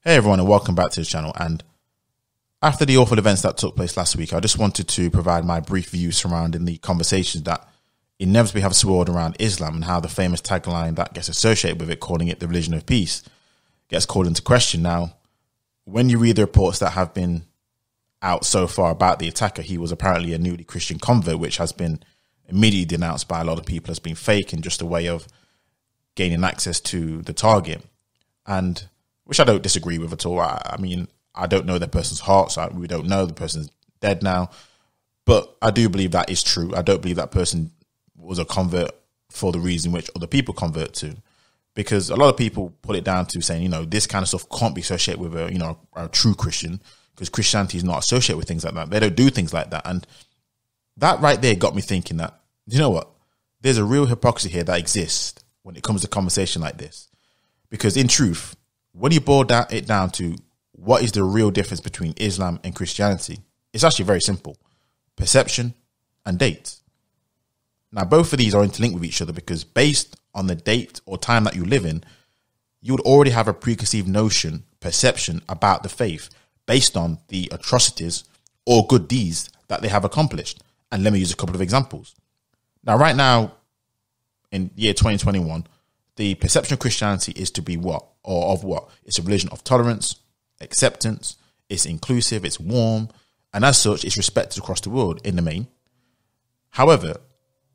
Hey everyone, and welcome back to the channel. And after the awful events that took place last week, I just wanted to provide my brief views surrounding the conversations that inevitably have swirled around Islam and how the famous tagline that gets associated with it, calling it the religion of peace, gets called into question. Now, when you read the reports that have been out so far about the attacker, he was apparently a newly Christian convert, which has been immediately denounced by a lot of people as being fake and just a way of gaining access to the target. And which I don't disagree with at all. I mean, I don't know the person's heart, so we don't know. The person's dead now. But I do believe that is true. I don't believe that person was a convert for the reason which other people convert to. Because a lot of people put it down to saying, this kind of stuff can't be associated with a true Christian, because Christianity is not associated with things like that. They don't do things like that. And that right there got me thinking that, you know what? There's a real hypocrisy here that exists when it comes to conversation like this. Because in truth, when you boil it down to what is the real difference between Islam and Christianity, it's actually very simple. Perception and dates. Now, both of these are interlinked with each other because based on the date or time that you live in, you would already have a preconceived notion, perception about the faith based on the atrocities or good deeds that they have accomplished. And let me use a couple of examples. Now, right now, in year 2021, the perception of Christianity is to be what? Or of what? It's a religion of tolerance, acceptance, it's inclusive, it's warm, and as such, it's respected across the world in the main. However,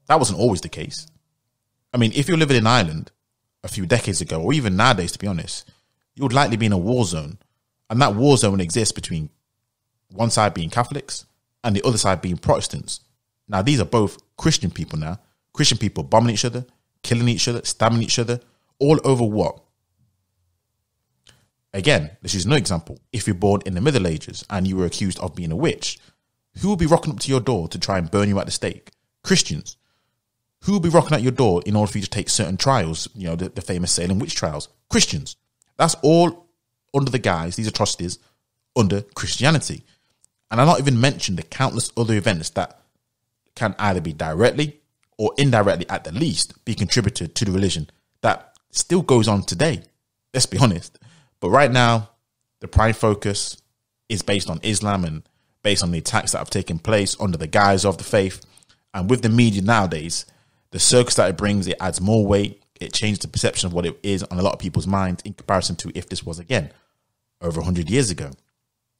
that wasn't always the case. I mean, if you're living in Ireland a few decades ago, or even nowadays, to be honest, you would likely be in a war zone. And that war zone exists between one side being Catholics and the other side being Protestants. Now, these are both Christian people now. Christian people bombing each other, killing each other, stabbing each other, all over what? Again, this is no example. If you're born in the Middle Ages and you were accused of being a witch, who will be rocking up to your door to try and burn you at the stake? Christians. Who will be rocking at your door in order for you to take certain trials, the famous Salem witch trials? Christians. That's all under the guise, these atrocities, under Christianity. And I'll not even mention the countless other events that can either be directly or indirectly, at the least, be contributed to the religion that still goes on today. Let's be honest. But right now, the prime focus is based on Islam and based on the attacks that have taken place under the guise of the faith. And with the media nowadays, the circus that it brings, it adds more weight. It changes the perception of what it is on a lot of people's minds in comparison to if this was, again, over 100 years ago.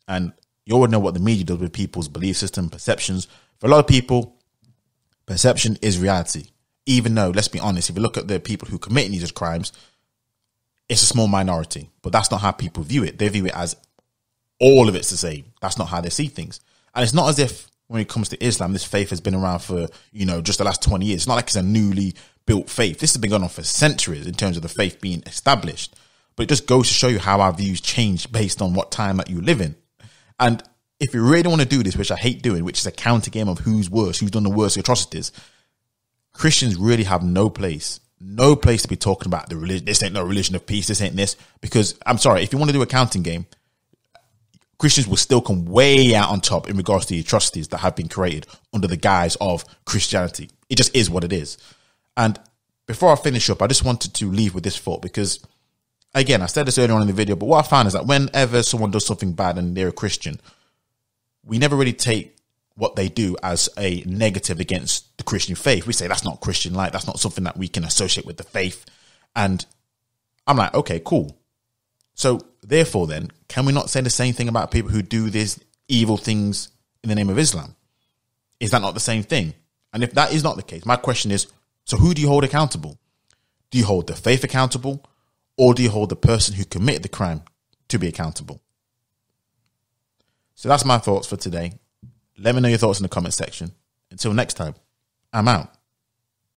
And you already know what the media does with people's belief system, perceptions. For a lot of people, perception is reality. Even though, let's be honest, if you look at the people who commit these crimes, it's a small minority. But that's not how people view it. They view it as all of it's the same. That's not how they see things. And it's not as if when it comes to Islam, this faith has been around for, just the last 20 years. It's not like it's a newly built faith. This has been going on for centuries in terms of the faith being established. But it just goes to show you how our views change based on what time that you live in. And if you really want to do this, which I hate doing, which is a counter game of who's worse, who's done the worst atrocities, Christians really have no place to be talking about the religion. This ain't no religion of peace. This ain't this. Because I'm sorry, if you want to do a counting game, Christians will still come way out on top in regards to the atrocities that have been created under the guise of Christianity. It just is what it is. And before I finish up, I just wanted to leave with this thought because, again, I said this earlier on in the video, but what I found is that whenever someone does something bad and they're a Christian, we never really take what they do as a negative against the Christian faith. We say that's not Christian-like. That's not something that we can associate with the faith. And I'm like, okay, cool. So therefore then, can we not say the same thing about people who do these evil things in the name of Islam? Is that not the same thing? And if that is not the case, my question is, so who do you hold accountable? Do you hold the faith accountable, or do you hold the person who committed the crime to be accountable? So that's my thoughts for today. Let me know your thoughts in the comment section. Until next time, I'm out.